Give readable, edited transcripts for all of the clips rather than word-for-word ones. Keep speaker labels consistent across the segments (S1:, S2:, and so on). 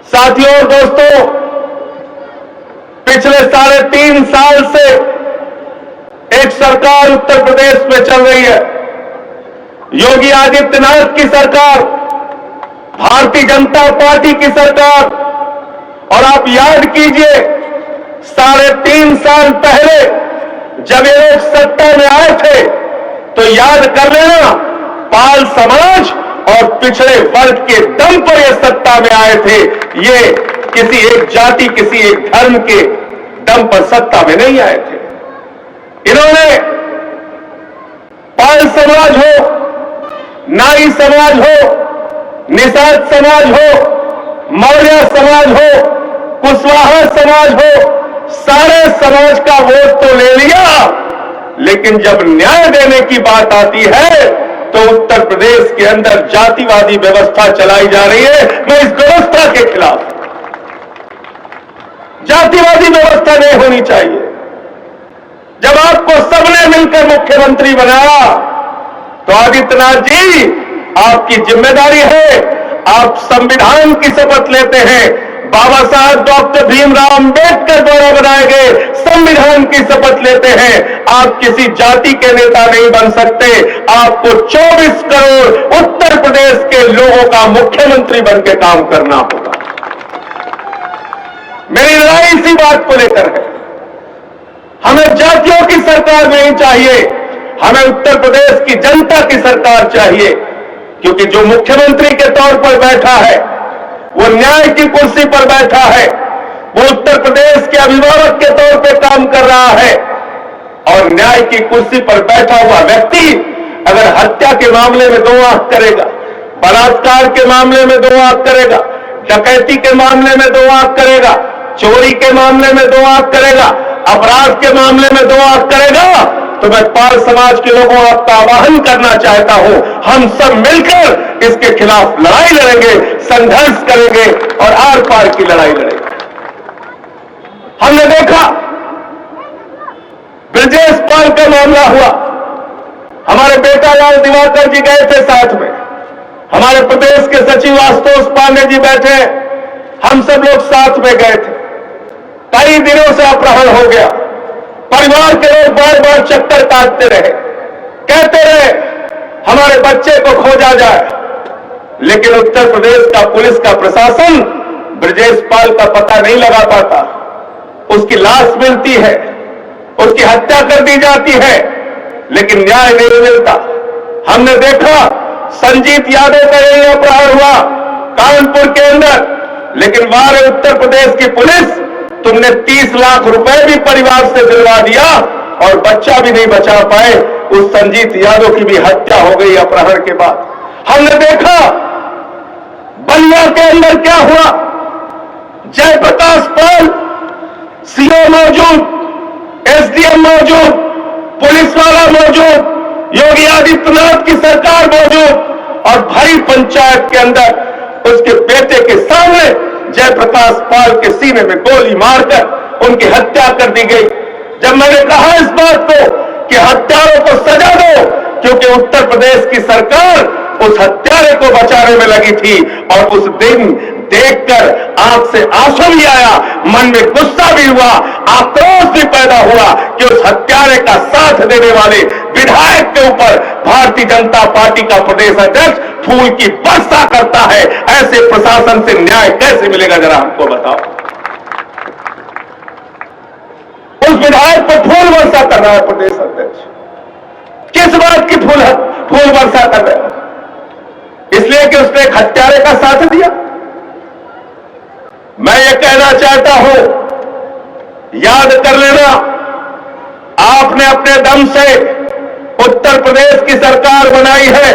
S1: साथियों और दोस्तों, पिछले 3.5 साल से एक सरकार उत्तर प्रदेश में चल रही है। योगी आदित्यनाथ की सरकार, भारतीय जनता पार्टी की सरकार। और आप याद कीजिए, 3.5 साल पहले जब ये लोग सत्ता में आए थे तो याद कर लेना, पाल समाज और पिछड़े वर्ग के दम पर ये सत्ता में आए थे। ये किसी एक जाति, किसी एक धर्म के दम पर सत्ता में नहीं आए थे। इन्होंने पाल समाज हो, नाई समाज हो, निषाद समाज हो, मौर्य समाज हो, कुशवाहा समाज हो, सारे समाज का वोट तो ले लिया, लेकिन जब न्याय देने की बात आती है तो उत्तर प्रदेश के अंदर जातिवादी व्यवस्था चलाई जा रही है। मैं इस व्यवस्था के खिलाफ हूं। जातिवादी व्यवस्था नहीं होनी चाहिए। जब आपको सबने मिलकर मुख्यमंत्री बनाया तो आदित्यनाथ जी, आपकी जिम्मेदारी है, आप संविधान की शपथ लेते हैं। बाबा साहब डॉक्टर भीमराव अंबेडकर द्वारा बनाए गए संविधान की शपथ लेते हैं। आप किसी जाति के नेता नहीं बन सकते। आपको 24 करोड़ उत्तर प्रदेश के लोगों का मुख्यमंत्री बनकर काम करना होगा। मेरी लड़ाई इसी बात को लेकर है। हमें जातियों की सरकार नहीं चाहिए, हमें उत्तर प्रदेश की जनता की सरकार चाहिए। क्योंकि जो मुख्यमंत्री के तौर पर बैठा है वो न्याय की कुर्सी पर बैठा है, वो उत्तर प्रदेश के अभिभावक के तौर पर काम कर रहा है। और न्याय की कुर्सी पर बैठा हुआ व्यक्ति अगर हत्या के मामले में 2 आंख करेगा, बलात्कार के मामले में 2 आंख करेगा, डकैती के मामले में 2 आंख करेगा, चोरी के मामले में 2 आंख करेगा, अपराध के मामले में 2 आंख करेगा, तो मैं पाल समाज के लोगों का आह्वान करना चाहता हूं, हम सब मिलकर इसके खिलाफ लड़ाई लड़ेंगे, संघर्ष करेंगे और आर पार की लड़ाई लड़ेंगे। हमने देखा ब्रजेश पाल का मामला हुआ, हमारे बेटा लाल दिवाकर जी गए थे साथ में, हमारे प्रदेश के सचिव आशुतोष पांडे जी बैठे, हम सब लोग साथ में गए थे। कई दिनों से अपहरण हो गया, परिवार के लोग बार बार चक्कर काटते रहे, कहते रहे हमारे बच्चे को खोजा जाए, लेकिन उत्तर प्रदेश का पुलिस का प्रशासन ब्रजेश पाल का पता नहीं लगा पाता। उसकी लाश मिलती है, उसकी हत्या कर दी जाती है, लेकिन न्याय नहीं मिलता। हमने देखा संजीत यादव का यही अपहरण हुआ कानपुर के अंदर, लेकिन वहां उत्तर प्रदेश की पुलिस, तुमने 30 लाख रुपए भी परिवार से दिलवा दिया और बच्चा भी नहीं बचा पाए। उस संजीत यादव की भी हत्या हो गई अपहरण के बाद। हमने देखा बलिया के अंदर क्या हुआ, जयप्रकाश पाल सीओ मौजूद, एसडीएम मौजूद, पुलिस वाला मौजूद, योगी आदित्यनाथ की सरकार मौजूद, और भरी पंचायत के अंदर उसके बेटे के सामने जयप्रकाश पाल के सीने में गोली मारकर उनकी हत्या कर दी गई। जब मैंने कहा इस बात को कि हत्यारों को सजा दो, क्योंकि उत्तर प्रदेश की सरकार उस हत्यारे को बचाने में लगी थी, और उस दिन देखकर आंख से आंसू भी आया, मन में गुस्सा भी हुआ, आक्रोश भी पैदा हुआ कि उस हत्यारे का साथ देने वाले विधायक के ऊपर भारतीय जनता पार्टी का प्रदेश अध्यक्ष फूल की वर्षा करता है। ऐसे प्रशासन से न्याय कैसे मिलेगा, जरा हमको बताओ। उस विधायक पर फूल वर्षा कर रहा है प्रदेश अध्यक्ष, किस बात की फूल वर्षा कर रहे हैं? इसलिए कि उसने एक हत्यारे का साथ दिया। मैं ये कहना चाहता हूं, याद कर लेना, आपने अपने दम से उत्तर प्रदेश की सरकार बनाई है।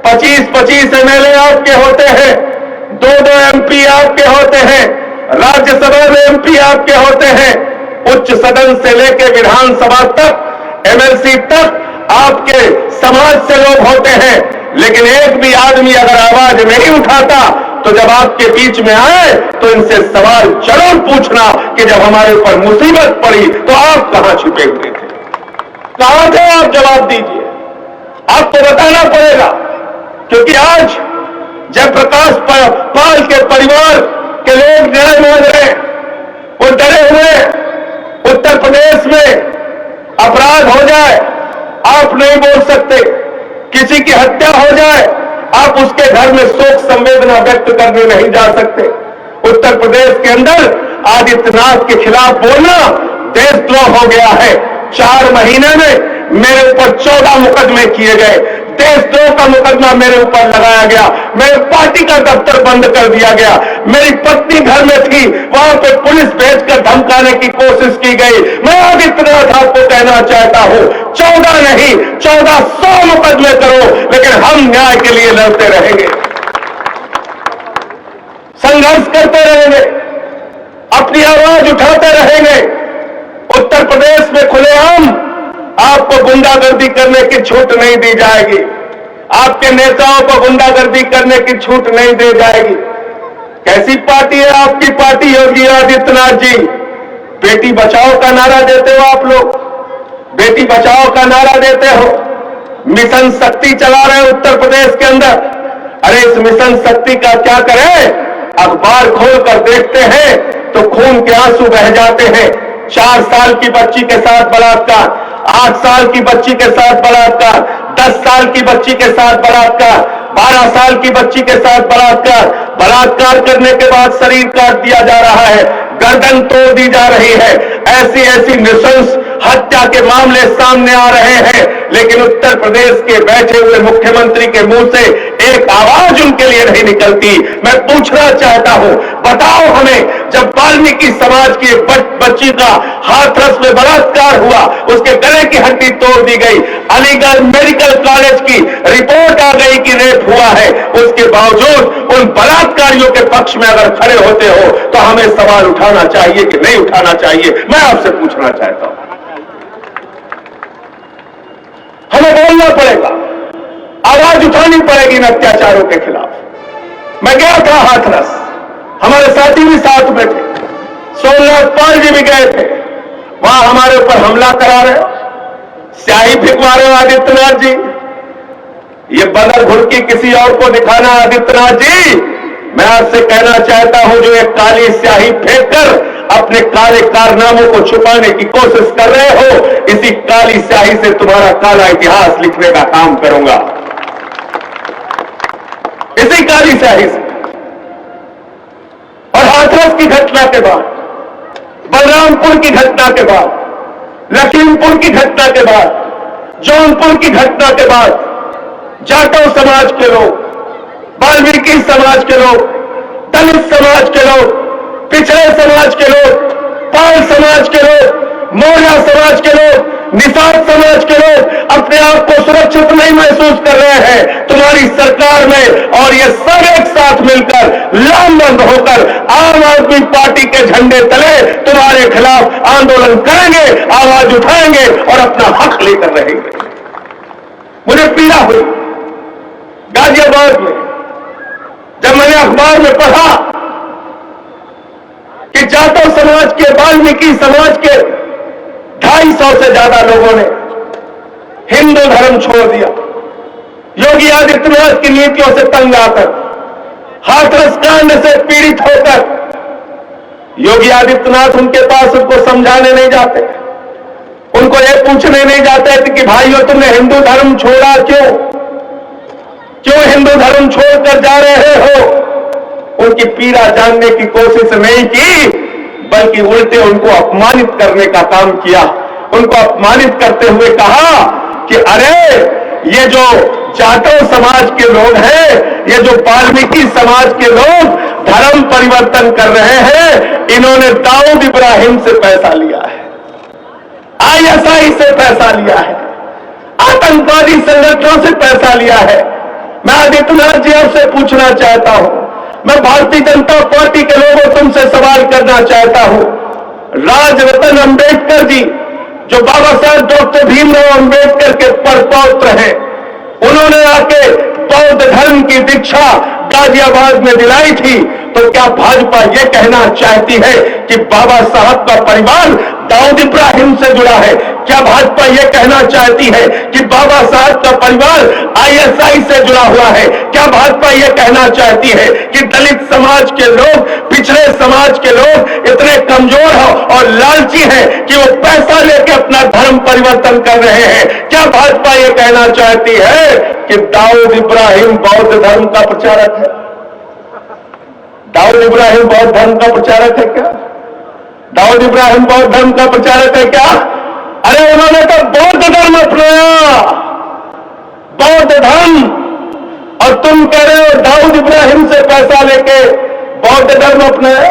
S1: 25-25 एमएलए आपके होते हैं, 2-2 एमपी आपके होते हैं, राज्यसभा में एमपी आपके होते हैं, उच्च सदन से लेकर विधानसभा तक, एमएलसी तक आपके समाज से लोग होते हैं। लेकिन एक भी आदमी अगर आवाज नहीं उठाता तो जब आपके बीच में आए तो इनसे सवाल जरूर पूछना कि जब हमारे ऊपर मुसीबत पड़ी तो आप कहां छिपे हुए थे, कहां थे आप? जवाब दीजिए। आपको बताना पड़ेगा, क्योंकि आज जयप्रकाश पाल के परिवार कि लोग न्याय मांग रहे हैं, वो डरे हुए। उत्तर प्रदेश में अपराध हो जाए आप नहीं बोल सकते, किसी की हत्या हो जाए आप उसके घर में शोक संवेदना व्यक्त करने नहीं जा सकते। उत्तर प्रदेश के अंदर आदित्यनाथ के खिलाफ बोलना देशद्रोह हो गया है। 4 महीने में मेरे ऊपर 14 मुकदमे किए गए, देशद्रोह का मुकदमा मेरे ऊपर लगाया गया, मेरे पार्टी का दफ्तर बंद कर दिया गया, मेरी पत्नी घर में थी वहां पे पुलिस भेजकर धमकाने की कोशिश की गई। मैं आदित्यनाथ आपको कहना चाहता हूं 14 नहीं 1400 मुकदमे करो, लेकिन हम न्याय के लिए लड़ते रहेंगे, संघर्ष करते रहेंगे, अपनी आवाज उठाते रहेंगे। उत्तर प्रदेश में खुलेआम आपको गुंडागर्दी करने की छूट नहीं दी जाएगी, आपके नेताओं को गुंडागर्दी करने की छूट नहीं दी जाएगी। कैसी पार्टी है आपकी पार्टी योगी आदित्यनाथ जी? बेटी बचाओ का नारा देते हो आप लोग, बेटी बचाओ का नारा देते हो, मिशन शक्ति चला रहे हैं उत्तर प्रदेश के अंदर। अरे इस मिशन शक्ति का क्या करें? अखबार खोलकर देखते हैं तो खून के आंसू बह जाते हैं। 4 साल की बच्ची के साथ बलात्कार, 8 साल की बच्ची के साथ बलात्कार, 10 साल की बच्ची के साथ बलात्कार, 12 साल की बच्ची के साथ बलात्कार, बलात्कार करने के बाद शरीर काट दिया जा रहा है, गर्दन तोड़ दी जा रही है। ऐसी ऐसी नृशंस हत्या के मामले सामने आ रहे हैं, लेकिन उत्तर प्रदेश के बैठे हुए मुख्यमंत्री के मुंह से एक आवाज उनके लिए नहीं निकलती। मैं पूछना चाहता हूं, बताओ हमें, जब वाल्मीकि समाज की एक बच्ची का हाथरस में बलात्कार हुआ, उसके गले की हड्डी तोड़ दी गई, अलीगढ़ मेडिकल कॉलेज की रिपोर्ट आ गई कि रेप हुआ है, उसके बावजूद उन बलात्कारियों के पक्ष में अगर खड़े होते हो तो हमें सवाल उठाना चाहिए कि नहीं उठाना चाहिए? मैं आपसे पूछना चाहता हूं। हमें बोलना पड़ेगा, आवाज उठानी पड़ेगी इन अत्याचारों के खिलाफ। मैं गया था हाथरस, हमारे साथी भी साथ में थे, सोमनाथ पाल जी भी गए थे, वहां हमारे ऊपर हमला करा रहे हो, स्याही फिकवा रहे हो आदित्यनाथ जी। ये बदर घुड़की किसी और को दिखाना आदित्यनाथ जी, मैं आपसे कहना चाहता हूं जो एक काली स्याही फेंककर अपने काले कारनामों को छुपाने की कोशिश कर रहे हो, इसी काली स्याही से तुम्हारा काला इतिहास लिखने का काम करूंगा, इसी काली स्याही से। और हाथरस की घटना के बाद, बलरामपुर की घटना के बाद, लखीमपुर की घटना के बाद, जौनपुर की घटना के बाद जाटव समाज के लोग, वाल्मीकि समाज के लोग, दलित समाज के लोग, पिछड़े समाज के लोग, पाल समाज के लोग, मौर्य समाज के लोग, निषाद समाज के लोग अपने आप को सुरक्षित नहीं महसूस कर रहे हैं तुम्हारी सरकार में, और ये सब एक साथ मिलकर लामबंद होकर आम आदमी पार्टी के झंडे तले तुम्हारे खिलाफ आंदोलन करेंगे, आवाज उठाएंगे और अपना हक लेकर रहेंगे। मुझे पीड़ा हुई गाजियाबाद में जब मैंने अखबार में पढ़ा कि जाटव समाज के, वाल्मीकि समाज के 250 से ज्यादा लोगों ने हिंदू धर्म छोड़ दिया। योगी आदित्यनाथ की नीतियों से तंग आकर, हाथरस कांड से पीड़ित होकर, योगी आदित्यनाथ उनके पास उनको समझाने नहीं जाते, उनको ये पूछने नहीं जाते थे कि भाइयों तुमने हिंदू धर्म छोड़ा क्यों हिंदू धर्म छोड़कर जा रहे हो? उनकी पीड़ा जानने की कोशिश नहीं की, बल्कि उल्टे उनको अपमानित करने का काम किया। उनको अपमानित करते हुए कहा कि अरे ये जो जाटव समाज के लोग हैं, ये जो वाल्मीकि समाज के लोग धर्म परिवर्तन कर रहे हैं, इन्होंने दाऊद इब्राहिम से पैसा लिया है, ISI से पैसा लिया है, आतंकवादी संगठनों से पैसा लिया है। मैं आदित्यनाथ जी आपसे पूछना चाहता हूं, मैं भारतीय जनता पार्टी के लोगों तुमसे सवाल करना चाहता हूं, राजरत्न अंबेडकर जी जो बाबा साहब डॉक्टर भीमराव अंबेडकर के परपौत्र हैं, उन्होंने आके बौद्ध धर्म की दीक्षा गाजियाबाद में दिलाई थी, तो क्या भाजपा ये कहना चाहती है कि बाबा साहब का परिवार दाऊद इब्राहिम से जुड़ा है? क्या भाजपा ये कहना चाहती है कि बाबा साहब का परिवार ISI से जुड़ा हुआ है? क्या भाजपा ये कहना चाहती है कि दलित समाज के लोग, पिछड़े समाज के लोग इतने कमजोर हो और लालची हैं कि वो पैसा लेके अपना धर्म परिवर्तन कर रहे हैं? क्या भाजपा ये कहना चाहती है कि दाऊद इब्राहिम बौद्ध धर्म का प्रचारक है? दाऊद इब्राहिम बौद्ध धर्म का प्रचारक है क्या? दाऊद इब्राहिम बौद्ध धर्म का प्रचारक है क्या? अरे उन्होंने तो बौद्ध धर्म अपनाया, बौद्ध धर्म, और तुम कह रहे हो दाऊद इब्राहिम से पैसा लेके बौद्ध धर्म अपनाया।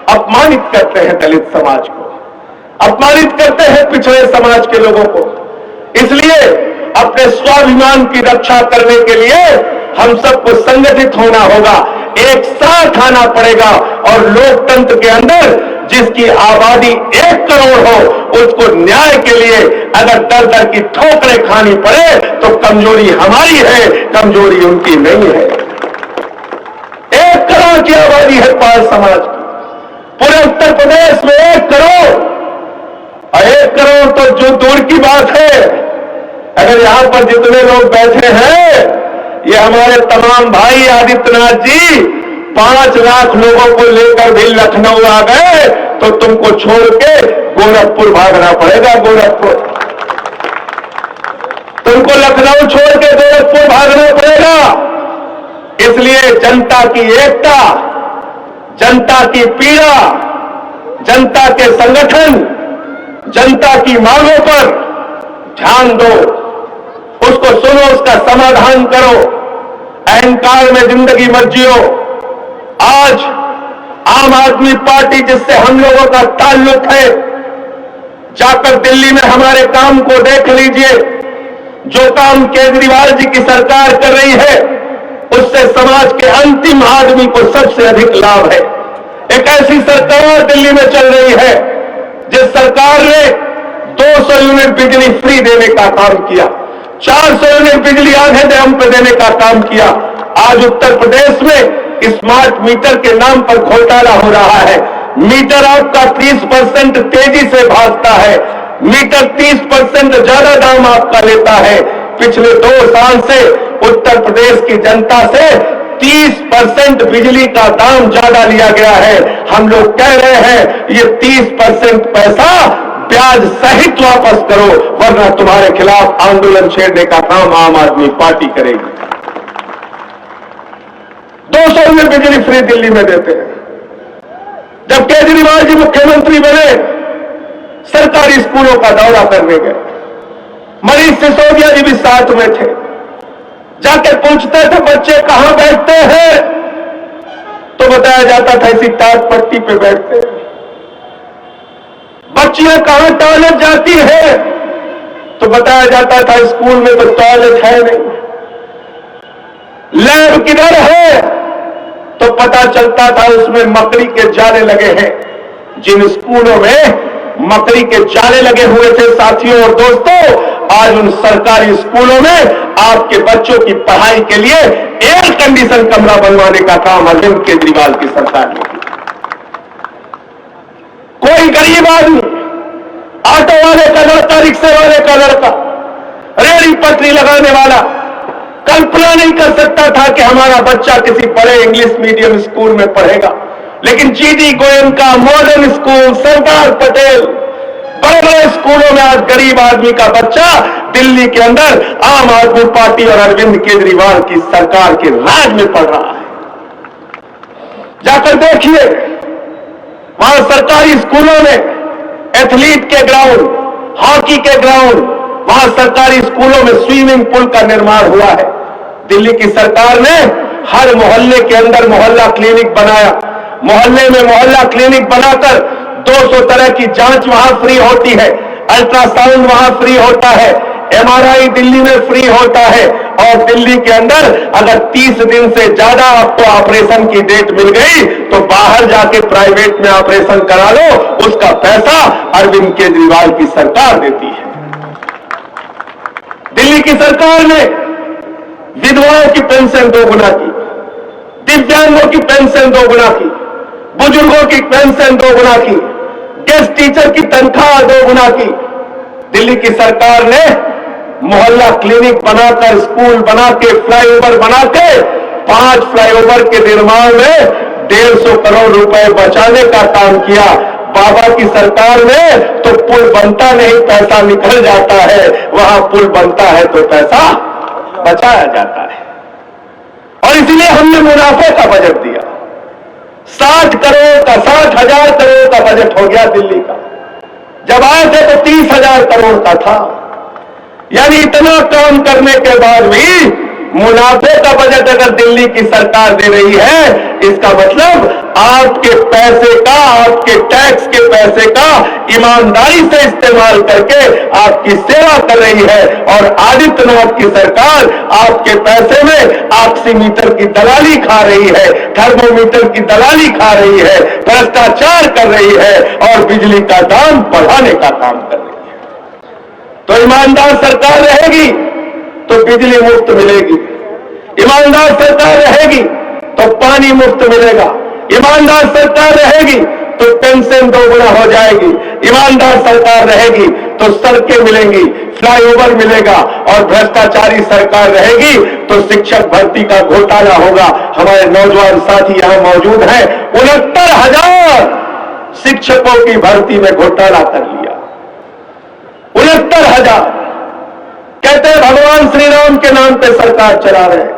S1: अपमानित करते हैं दलित समाज को, अपमानित करते हैं पिछड़े समाज के लोगों को। इसलिए अपने स्वाभिमान की रक्षा करने के लिए हम सबको संगठित होना होगा, एक साथ आना पड़ेगा और लोकतंत्र के अंदर जिसकी आबादी 1 करोड़ हो उसको न्याय के लिए अगर दर दर की ठोकरें खानी पड़े तो कमजोरी हमारी है, कमजोरी उनकी नहीं है। 1 करोड़ की आबादी है पाल समाज की, पूरे उत्तर प्रदेश में 1 करोड़, और 1 करोड़ तो जो दूर की बात है, अगर यहां पर जितने लोग बैठे हैं ये हमारे तमाम भाई आदित्यनाथ जी 5 लाख लोगों को लेकर भी लखनऊ आ गए तो तुमको छोड़ के गोरखपुर भागना पड़ेगा। गोरखपुर, तुमको लखनऊ छोड़ के गोरखपुर भागना पड़ेगा। इसलिए जनता की एकता, जनता की पीड़ा, जनता के संगठन, जनता की मांगों पर ध्यान दो, उसको सुनो, उसका समाधान करो, अहंकार में जिंदगी मत जियो। आज आम आदमी पार्टी जिससे हम लोगों का ताल्लुक है, जाकर दिल्ली में हमारे काम को देख लीजिए। जो काम केजरीवाल जी की सरकार कर रही है उससे समाज के अंतिम आदमी को सबसे अधिक लाभ है। एक ऐसी सरकार दिल्ली में चल रही है जिस सरकार ने 200 यूनिट बिजली फ्री देने का काम किया, 400 यूनिट बिजली आधे दाम पे देने का काम किया। आज उत्तर प्रदेश में स्मार्ट मीटर के नाम पर घोटाला हो रहा है। मीटर आपका 30% तेजी से भागता है, मीटर 30% ज्यादा दाम आपका लेता है। पिछले 2 साल से उत्तर प्रदेश की जनता से 30% बिजली का दाम ज्यादा लिया गया है। हम लोग कह रहे हैं ये 30% पैसा ब्याज सहित वापस करो, वरना तुम्हारे खिलाफ आंदोलन छेड़ने का काम आम आदमी पार्टी करेगी। 200 यूनिट बिजली फ्री दिल्ली में देते हैं। जब केजरीवाल जी मुख्यमंत्री बने, सरकारी स्कूलों का दौरा करने गए, मनीष सिसोदिया जी भी साथ में थे। जाके पूछते थे बच्चे कहां बैठते हैं, तो बताया जाता था इसी टाट पट्टी पे बैठते हैं। बच्चियां कहां टॉयलेट जाती है, तो बताया जाता था स्कूल में तो टॉयलेट है नहीं। लैब किधर है, तो पता चलता था उसमें मकड़ी के जाले लगे हैं। जिन स्कूलों में मकड़ी के जाले लगे हुए थे साथियों और दोस्तों, आज उन सरकारी स्कूलों में आपके बच्चों की पढ़ाई के लिए एयर कंडीशन कमरा बनवाने का काम अरविंद केजरीवाल की सरकार ने किया। कोई गरीब आदमी, ऑटो वाले का लड़का, रिक्शे वाले का लड़का, रेहड़ी पटरी लगाने वाला कल्पना नहीं कर सकता था कि हमारा बच्चा किसी बड़े इंग्लिश मीडियम स्कूल में पढ़ेगा। लेकिन GD Goenka modern school, Sardar Patel, बड़े बड़े स्कूलों में आज गरीब आदमी का बच्चा दिल्ली के अंदर आम आदमी पार्टी और अरविंद केजरीवाल की सरकार के राज में पढ़ रहा है। जाकर देखिए, वहां सरकारी स्कूलों में एथलीट के ग्राउंड, हॉकी के ग्राउंड, वहां सरकारी स्कूलों में स्विमिंग पूल का निर्माण हुआ है। दिल्ली की सरकार ने हर मोहल्ले के अंदर मोहल्ला क्लिनिक बनाया। मोहल्ले में मोहल्ला क्लिनिक बनाकर 200 तरह की जांच वहां फ्री होती है, अल्ट्रासाउंड वहां फ्री होता है, एमआरआई दिल्ली में फ्री होता है। और दिल्ली के अंदर अगर 30 दिन से ज्यादा आपको ऑपरेशन की डेट मिल गई तो बाहर जाके प्राइवेट में ऑपरेशन करा लो, उसका पैसा अरविंद केजरीवाल की सरकार देती है। दिल्ली की सरकार ने विधवाओं की पेंशन 2 गुना की, दिव्यांगों की पेंशन 2 गुना की, बुजुर्गों की पेंशन 2 गुना की, गेस्ट टीचर की तनख्वाह 2 गुना की। दिल्ली की सरकार ने मोहल्ला क्लिनिक बनाकर, स्कूल बना के, फ्लाईओवर बना के, 5 फ्लाईओवर के निर्माण में 150 करोड़ रुपए बचाने का काम किया। बाबा की सरकार में तो पुल बनता नहीं, पैसा निकल जाता है, वहां पुल बनता है तो पैसा बचाया जाता है। और इसलिए हमने मुनाफे का बजट दिया। 60 करोड़ का, 60,000 करोड़ का बजट हो गया दिल्ली का। जब आए थे तो 30,000 करोड़ का था। यानी इतना काम करने के बाद भी मुनाफे का बजट अगर दिल्ली की सरकार दे रही है, इसका मतलब आपके पैसे का, आपके टैक्स के पैसे का ईमानदारी से इस्तेमाल करके आपकी सेवा कर रही है। और आदित्यनाथ की सरकार आपके पैसे में ऑक्सीमीटर की दलाली खा रही है, थर्मोमीटर की दलाली खा रही है, भ्रष्टाचार कर रही है और बिजली का दाम बढ़ाने का काम कर रही है। तो ईमानदार सरकार रहेगी तो बिजली मुफ्त मिलेगी, ईमानदार सरकार रहेगी तो पानी मुफ्त मिलेगा, ईमानदार सरकार रहेगी तो पेंशन दोगुना हो जाएगी, ईमानदार सरकार रहेगी तो सड़कें मिलेंगी, फ्लाईओवर मिलेगा। और भ्रष्टाचारी सरकार रहेगी तो शिक्षक भर्ती का घोटाला होगा। हमारे नौजवान साथी यहां मौजूद हैं, 69,000 शिक्षकों की भर्ती में घोटाला कर लिया। 69,000 कहते हैं भगवान श्री राम के नाम पे सरकार चला रहे हैं,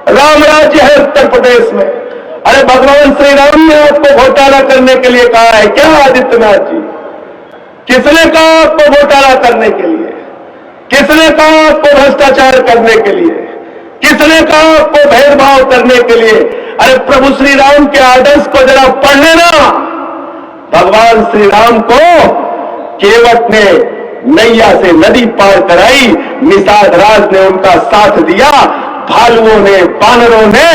S1: राम राज्य है उत्तर प्रदेश में। अरे भगवान श्री राम ने आपको घोटाला करने के लिए कहा है क्या आदित्यनाथ जी? किसने कहा आपको घोटाला करने के लिए? किसने कहा आपको भ्रष्टाचार करने के लिए? किसने कहा आपको भेदभाव करने के लिए? अरे प्रभु श्री राम के आदर्श को जरा पढ़ लेना। भगवान श्री राम को केवट ने नैया से नदी पार कराई, निषाद राज ने उनका साथ दिया, भालुओं ने, बानरों ने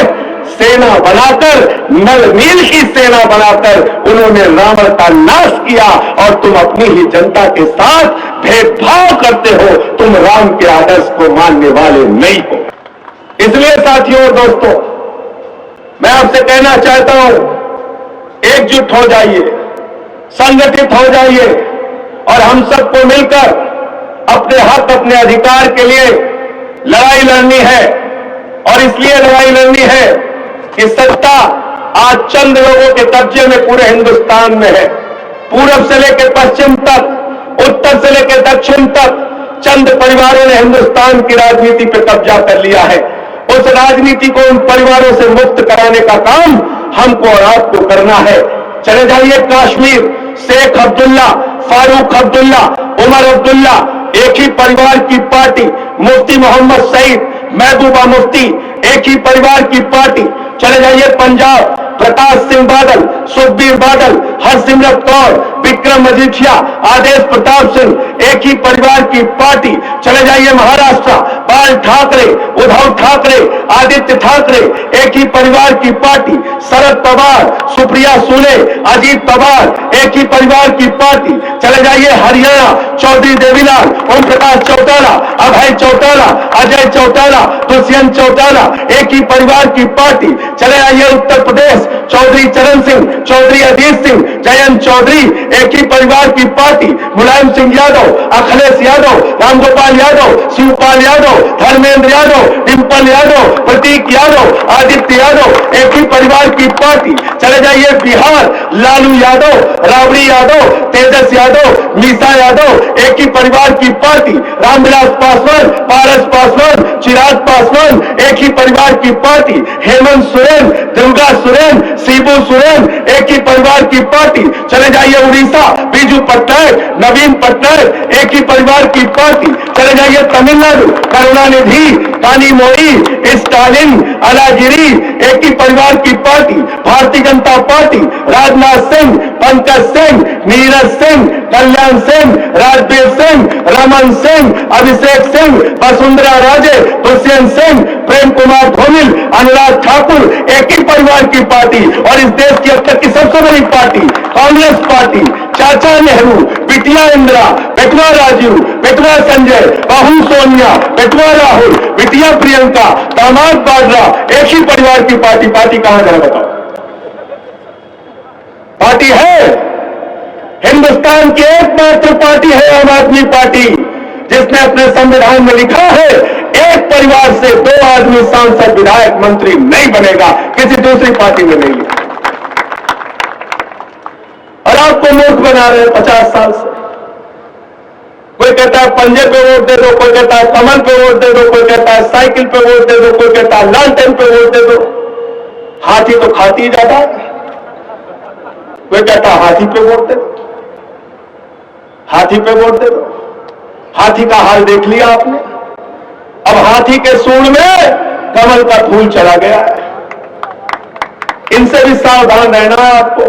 S1: सेना बनाकर, नल नील की सेना बनाकर उन्होंने रावण का नाश किया। और तुम अपनी ही जनता के साथ भेदभाव करते हो, तुम राम के आदर्श को मानने वाले नहीं हो। इसलिए साथियों और दोस्तों, मैं आपसे कहना चाहता हूं, एकजुट हो जाइए, संगठित हो जाइए और हम सबको मिलकर अपने हक, अपने अधिकार के लिए लड़ाई लड़नी है। और इसलिए लड़ाई लड़नी है कि सत्ता आज चंद लोगों के कब्जे में पूरे हिंदुस्तान में है। पूरब से लेकर पश्चिम तक, उत्तर से लेकर दक्षिण तक चंद परिवारों ने हिंदुस्तान की राजनीति पर कब्जा कर लिया है। उस राजनीति को उन परिवारों से मुक्त कराने का काम हमको और आपको करना है। चले जाइए कश्मीर, शेख अब्दुल्ला, फारूक अब्दुल्ला, उमर अब्दुल्ला, एक ही परिवार की पार्टी, मुफ्ती मोहम्मद सईद, महबूबा मुफ्ती, एक ही परिवार की पार्टी। चले जाइए पंजाब, प्रकाश सिंह बादल, सुखबीर बादल, हरसिमरत कौर, विक्रम मजीठिया, आदेश प्रताप सिंह, एक ही परिवार की पार्टी। चले जाइए महाराष्ट्र, बाल ठाकरे, उद्धव ठाकरे, आदित्य ठाकरे, एक ही परिवार की पार्टी। शरद पवार, सुप्रिया सुले, अजीत पवार, एक ही परिवार की पार्टी। चले जाइए हरियाणा, चौधरी देवीलाल, ओम प्रकाश चौटाला, अभय चौटाला, अजय चौटाला, दुष्यंत चौटाला, एक ही परिवार की पार्टी। चले आइए उत्तर प्रदेश, चौधरी चरण सिंह, चौधरी अजीत सिंह, जयंत चौधरी, एक ही परिवार की पार्टी। मुलायम सिंह यादव, अखिलेश यादव, रामगोपाल यादव, शिवपाल यादव, धर्मेंद्र यादव, डिंपल यादव, प्रतीक यादव, आदित्य यादव, एक ही परिवार की पार्टी। चले जाइए बिहार, लालू यादव, राबड़ी यादव, तेजस यादव, मीसा यादव, एक ही परिवार की पार्टी। रामविलास पासवान, पारस पासवान, चिराग पासवान, एक ही परिवार की पार्टी। हेमंत सोरेन, दुर्गा सोरेन, शिबू सोरेन, एक ही परिवार की पार्टी। चले जाइए उड़ीसा, बीजू पटनायक, नवीन पटनायक, एक ही परिवार की पार्टी। चले जाइए तमिलनाडु, करुणानिधि, कानीमोई, स्टालिन, अलागिरी, एक ही परिवार की पार्टी। भारतीय जनता पार्टी, राजनाथ सिंह, पंकज सिंह, नीरज सिंह, कल्याण सिंह, राजवीर सिंह, रमन सिंह, अभिषेक सिंह, वसुंधरा राजे, दुष्यंत सिंह, प्रेम कुमार धोमिल, अनुराग ठाकुर, एक ही परिवार की पार्टी। और इस देश की अब तक की सबसे बड़ी पार्टी कांग्रेस पार्टी। चाचा नेहरू, बिटिया इंदिरा, बेटवा राजीव, बेटवा संजय, बहू सोनिया, बेटवा राहुल, बिटिया प्रियंका, दामाद बाड्रा, एक ही परिवार की पार्टी। पार्टी कहां जाए बताओ? पार्टी है, हिंदुस्तान की एकमात्र पार्टी है आम आदमी पार्टी। जिसने अपने संविधान में लिखा है एक परिवार से 2 आदमी सांसद विधायक मंत्री नहीं बनेगा, किसी दूसरी पार्टी में नहीं लिखा। और आपको मूर्ख बना रहे हैं 50 साल से। कोई कहता है पंजे पे वोट दे दो, कोई कहता है कमल पे वोट दे दो, कोई कहता है साइकिल पे वोट दे दो, कोई कहता है लालटेन पे वोट दे दो। हाथी तो खाती ही ज्यादा है। कोई कहता है हाथी पे वोट दे दो, हाथी पे वोट दे दो। हाथी का हाल देख लिया आपने। अब हाथी के सूंड में कमल का फूल चला गया है। इनसे भी सावधान रहना है आपको।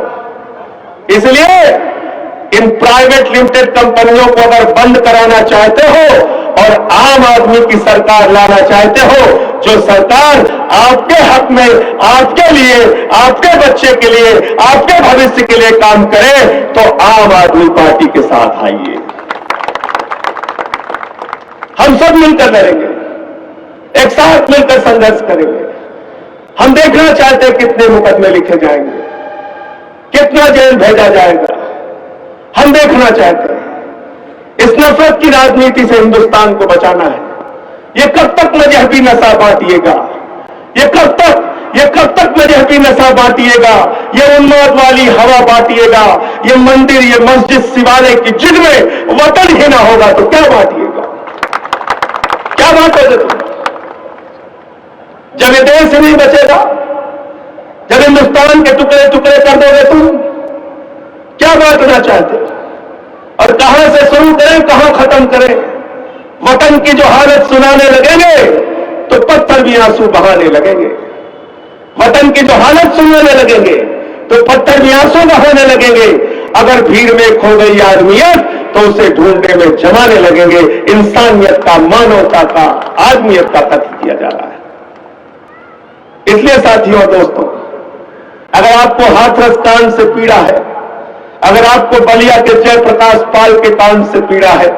S1: इसलिए इन प्राइवेट लिमिटेड कंपनियों को अगर बंद कराना चाहते हो और आम आदमी की सरकार लाना चाहते हो, जो सरकार आपके हक में, आपके लिए, आपके बच्चे के लिए, आपके भविष्य के लिए काम करे, तो आम आदमी पार्टी के साथ आइए। हम सब मिलकर लड़ेंगे, एक साथ मिलकर संघर्ष करेंगे। हम देखना चाहते हैं कितने मुकदमे लिखे जाएंगे, कितना जेल भेजा जाएगा। हम देखना चाहते हैं। इस नफरत की राजनीति से हिंदुस्तान को बचाना है। ये कब तक मजहबी नशा बांटिएगा? ये कब तक मजहबी नशा बांटिएगा? ये उन्माद वाली हवा बांटिएगा? ये मंदिर, ये मस्जिद, शिवालय की जिनमें वतन ही ना होगा तो क्या बांटिएगा? क्या बांटोगे तुम? जब ये देश ही नहीं बचेगा, जब हिंदुस्तान के टुकड़े टुकड़े कर दोगे तुम, क्या बांटना चाहते हो? और कहां से शुरू करें, कहां खत्म करें? वतन की जो हालत सुनाने लगेंगे तो पत्थर भी आंसू बहाने लगेंगे। वतन की जो हालत सुनाने लगेंगे तो पत्थर भी आंसू बहाने लगेंगे। अगर भीड़ में खो गई आदमियत तो उसे ढूंढने में जमाने लगेंगे। इंसानियत का, मानवता का, आदमियत का कत्ल किया जा रहा है। इसलिए साथियों और दोस्तों, अगर आपको हाथरस कांड से पीड़ा है, अगर आपको बलिया के जयप्रकाश पाल के कांड से पीड़ा है,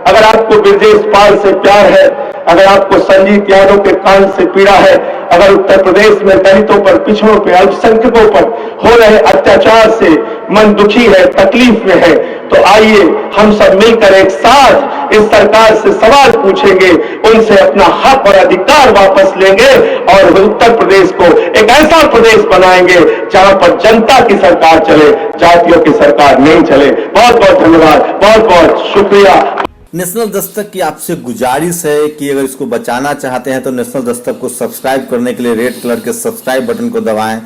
S1: अगर आपको ब्रजेश पाल से प्यार है, अगर आपको संजीत यादव के कांड से पीड़ा है, अगर उत्तर प्रदेश में दलितों पर, पिछड़ों पर, अल्पसंख्यकों पर हो रहे अत्याचार से मन दुखी है, तकलीफ में है, तो आइए हम सब मिलकर एक साथ इस सरकार से सवाल पूछेंगे, उनसे अपना हक और अधिकार वापस लेंगे और उत्तर प्रदेश को एक ऐसा प्रदेश बनाएंगे जहां पर जनता की सरकार चले, जातियों की सरकार नहीं चले। बहुत बहुत धन्यवाद, बहुत बहुत शुक्रिया।
S2: नेशनल दस्तक की आपसे गुजारिश है कि अगर इसको बचाना चाहते हैं तो नेशनल दस्तक को सब्सक्राइब करने के लिए रेड कलर के सब्सक्राइब बटन को दबाएं,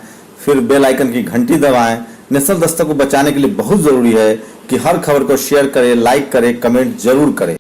S2: फिर बेल आइकन की घंटी दबाएं। नेशनल दस्तक को बचाने के लिए बहुत जरूरी है कि हर खबर को शेयर करें, लाइक करें, कमेंट जरूर करें।